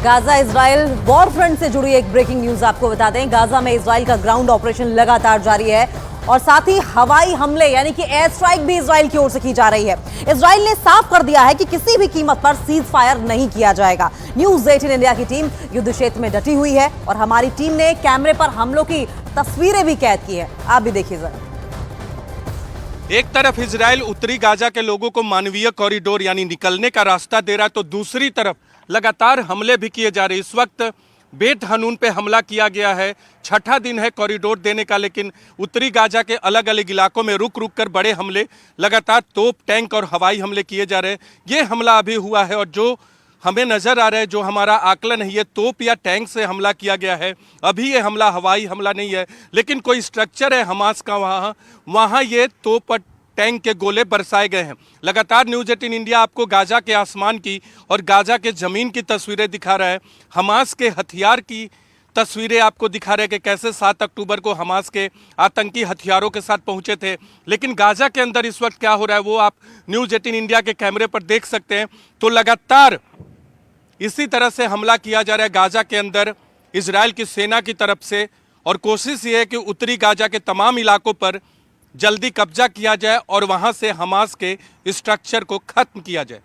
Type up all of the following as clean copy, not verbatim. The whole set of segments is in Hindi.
गाजा इजराइल वॉर फ्रंट से जुड़ी एक ब्रेकिंग न्यूज आपको बता दें। गाजा में इजराइल का ग्राउंड ऑपरेशन लगातार जारी है और साथ ही हवाई हमले यानी कि एयर स्ट्राइक भी इजराइल की ओर से की जा रही है। इजराइल ने साफ कर दिया है कि किसी भी कीमत पर सीज फायर नहीं किया जाएगा। न्यूज़ 18 इंडिया की टीम युद्ध क्षेत्र में डटी हुई है और हमारी टीम ने कैमरे पर हमलों की तस्वीरें भी कैद की है। आप भी देखिए जरा। एक तरफ इजराइल उत्तरी गाजा के लोगों को मानवीय कॉरिडोर यानी निकलने का रास्ता दे रहा है, तो दूसरी तरफ लगातार हमले भी किए जा रहे हैं। इस वक्त बेट हनून पे हमला किया गया है, छठा दिन है कॉरिडोर देने का, लेकिन उत्तरी गाजा के अलग अलग इलाकों में रुक रुक कर बड़े हमले, लगातार तोप, टैंक और हवाई हमले किए जा रहे हैं। ये हमला अभी हुआ है और जो हमें नज़र आ रहा है, जो हमारा आकलन है, ये तोप या टैंक से हमला किया गया है। अभी ये हमला हवाई हमला नहीं है, लेकिन कोई स्ट्रक्चर है हमास का वहाँ ये तोप और टैंक के गोले बरसाए गए हैं। लगातार न्यूज़ 18 इंडिया आपको गाजा के आसमान की और गाजा के ज़मीन की तस्वीरें दिखा रहा है। हमास के हथियार की तस्वीरें आपको दिखा रहे हैं कि कैसे 7 अक्टूबर को हमास के आतंकी हथियारों के साथ पहुंचे थे। लेकिन गाजा के अंदर इस वक्त क्या हो रहा है वो आप न्यूज़ 18 इंडिया के कैमरे पर देख सकते हैं। तो लगातार इसी तरह से हमला किया जा रहा है गाजा के अंदर इजराइल की सेना की तरफ से, और कोशिश ये है कि उत्तरी गाजा के तमाम इलाकों पर जल्दी कब्जा किया जाए और वहां से हमास के स्ट्रक्चर को खत्म किया जाए।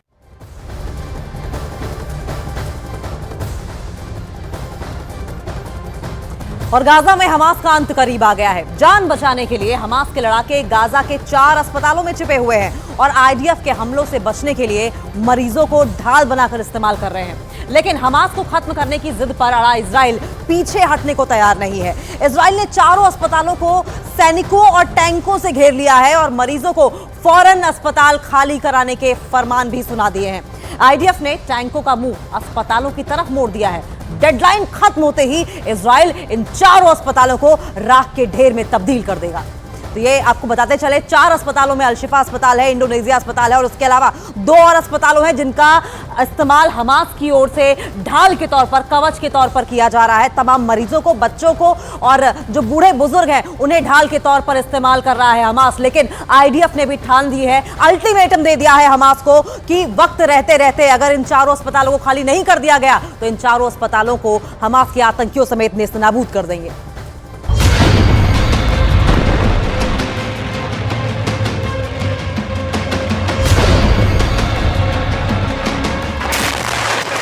और गाजा में हमास का अंत करीब आ गया है। जान बचाने के लिए हमास के लड़ाके गाजा के 4 अस्पतालों में छिपे हुए हैं और आईडीएफ के हमलों से बचने के लिए मरीजों को ढाल बनाकर इस्तेमाल कर रहे हैं। लेकिन हमास को खत्म करने की जिद पर अड़ा इजराइल पीछे हटने को तैयार नहीं है। इजराइल ने 4 अस्पतालों को सैनिकों और टैंकों से घेर लिया है और मरीजों को फौरन अस्पताल खाली कराने के फरमान भी सुना दिए हैं। आईडीएफ ने टैंकों का मुंह अस्पतालों की तरफ मोड़ दिया है। डेडलाइन खत्म होते ही इजराइल इन 4 अस्पतालों को राख के ढेर में तब्दील कर देगा। तो ये आपको बताते चले, 4 अस्पतालों में अल-शिफा अस्पताल है, इंडोनेशिया अस्पताल है और उसके अलावा 2 और अस्पतालों हैं जिनका इस्तेमाल हमास की ओर से ढाल के तौर पर, कवच के तौर पर किया जा रहा है। तमाम मरीजों को, बच्चों को और जो बूढ़े बुजुर्ग हैं उन्हें ढाल के तौर पर इस्तेमाल कर रहा है हमास। लेकिन आईडीएफ ने भी ठान दी है, अल्टीमेटम दे दिया है हमास को कि वक्त रहते रहते अगर इन 4 अस्पतालों को खाली नहीं कर दिया गया तो इन 4 अस्पतालों को हमास के आतंकियों समेत नेस्तनाबूद कर देंगे।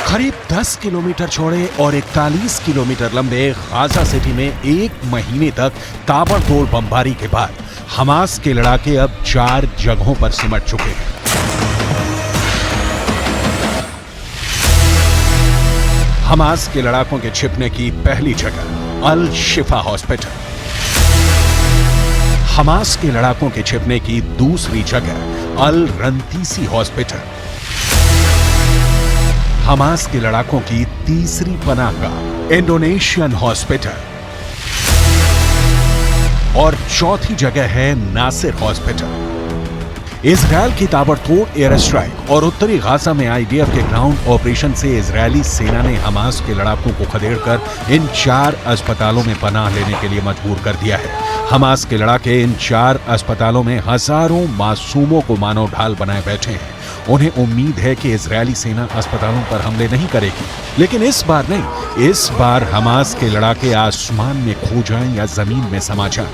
करीब 10 किलोमीटर चौड़े और 41 किलोमीटर लंबे गाजा सिटी में 1 महीने तक ताबड़तोड़ बमबारी के बाद हमास के लड़ाके अब 4 जगहों पर सिमट चुके हैं। हमास के लड़ाकों के छिपने की पहली जगह अल-शिफा हॉस्पिटल, हमास के लड़ाकों के छिपने की दूसरी जगह अल-रंतीसी हॉस्पिटल, हमास के लड़ाकों की तीसरी पनाहगाह इंडोनेशियन हॉस्पिटल और चौथी जगह है नासिर हॉस्पिटल। इजराइल की ताबड़तोड़ एयर स्ट्राइक और उत्तरी गाजा में आईडीएफ के ग्राउंड ऑपरेशन से इजरायली सेना ने हमास के लड़ाकों को खदेड़कर इन 4 अस्पतालों में पनाह लेने के लिए मजबूर कर दिया है। हमास के लड़ाके इन 4 अस्पतालों में हजारों मासूमों को मानव ढाल बनाए बैठे हैं। उन्हें उम्मीद है कि इजरायली सेना अस्पतालों पर हमले नहीं करेगी, लेकिन इस बार नहीं। इस बार हमास के लड़ाके आसमान में खो जाएं या जमीन में समा जाएं,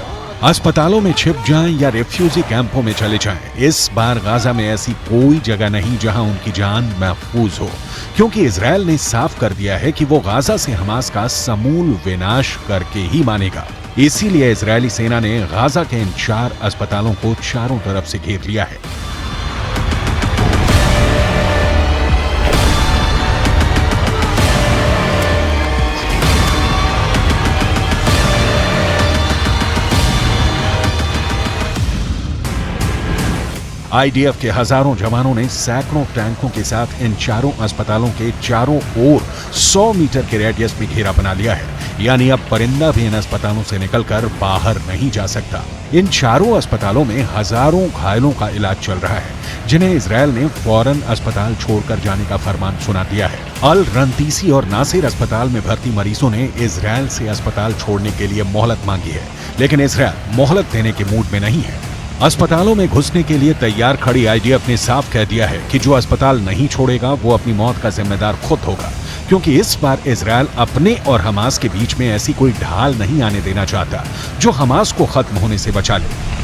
अस्पतालों में छिप जाएं या रिफ्यूजी कैंपों में चले जाएं, इस बार गाजा में ऐसी कोई जगह नहीं जहां उनकी जान महफूज हो, क्योंकि इजराइल ने साफ कर दिया है कि वो गाजा से हमास का समूल विनाश करके ही मानेगा। इसीलिए इजरायली सेना ने गाजा के इन 4 अस्पतालों को चारों तरफ से घेर लिया है। आईडीएफ के हजारों जवानों ने सैकड़ों टैंकों के साथ इन 4 अस्पतालों के चारों ओर 100 मीटर के रेडियस में घेरा बना लिया है, यानी अब परिंदा भी इन अस्पतालों से निकलकर बाहर नहीं जा सकता। इन 4 अस्पतालों में हजारों घायलों का इलाज चल रहा है, जिन्हें इजराइल ने फौरन अस्पताल छोड़कर जाने का फरमान सुना दिया है। अल-रंतीसी और नासिर अस्पताल में भर्ती मरीजों ने इजराइल से अस्पताल छोड़ने के लिए मोहलत मांगी है, लेकिन इजराइल मोहलत देने के मूड में नहीं है। अस्पतालों में घुसने के लिए तैयार खड़ी आईडीएफ ने साफ कह दिया है कि जो अस्पताल नहीं छोड़ेगा वो अपनी मौत का जिम्मेदार खुद होगा, क्योंकि इस बार इजरायल अपने और हमास के बीच में ऐसी कोई ढाल नहीं आने देना चाहता जो हमास को खत्म होने से बचा ले।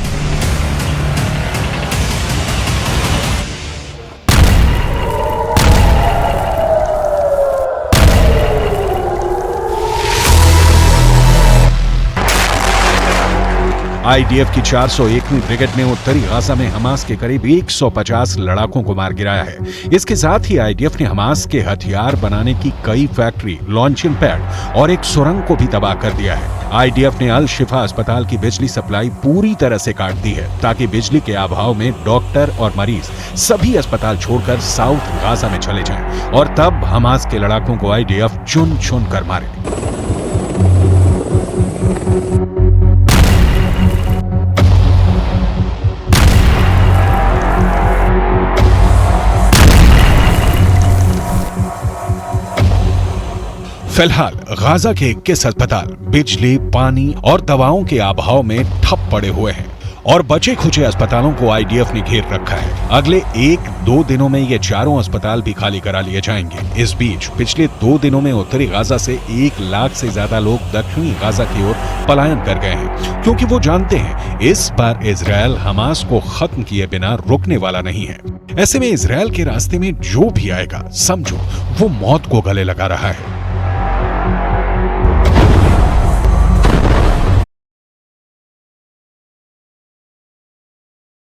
आईडीएफ की 401वीं ब्रिगेड ने उत्तरी गाजा में हमास के करीब 150 लड़ाकों को मार गिराया है। इसके साथ ही आईडीएफ ने हमास के हथियार बनाने की कई फैक्ट्री, लॉन्चिंग पैड और एक सुरंग को भी तबाह कर दिया है। आईडीएफ ने अल शिफा अस्पताल की बिजली सप्लाई पूरी तरह से काट दी है ताकि बिजली के अभाव में डॉक्टर और मरीज सभी अस्पताल छोड़कर साउथ गाजा में चले जाएं और तब हमास के लड़ाकों को आईडीएफ चुन चुन कर मारे। फिलहाल गाजा के 21 अस्पताल बिजली, पानी और दवाओं के अभाव में ठप पड़े हुए हैं और बचे खुचे अस्पतालों को आईडीएफ ने घेर रखा है। अगले 1-2 दिनों में ये चारों अस्पताल भी खाली करा लिए जाएंगे। इस बीच पिछले 2 दिनों में उत्तरी गाजा से 1 लाख से ज्यादा लोग दक्षिणी गाजा की ओर पलायन कर गए हैं, क्योंकि वो जानते हैं इस बार इजरायल हमास को खत्म किए बिना रुकने वाला नहीं है। ऐसे में इजरायल के रास्ते में जो भी आएगा समझो वो मौत को गले लगा रहा है।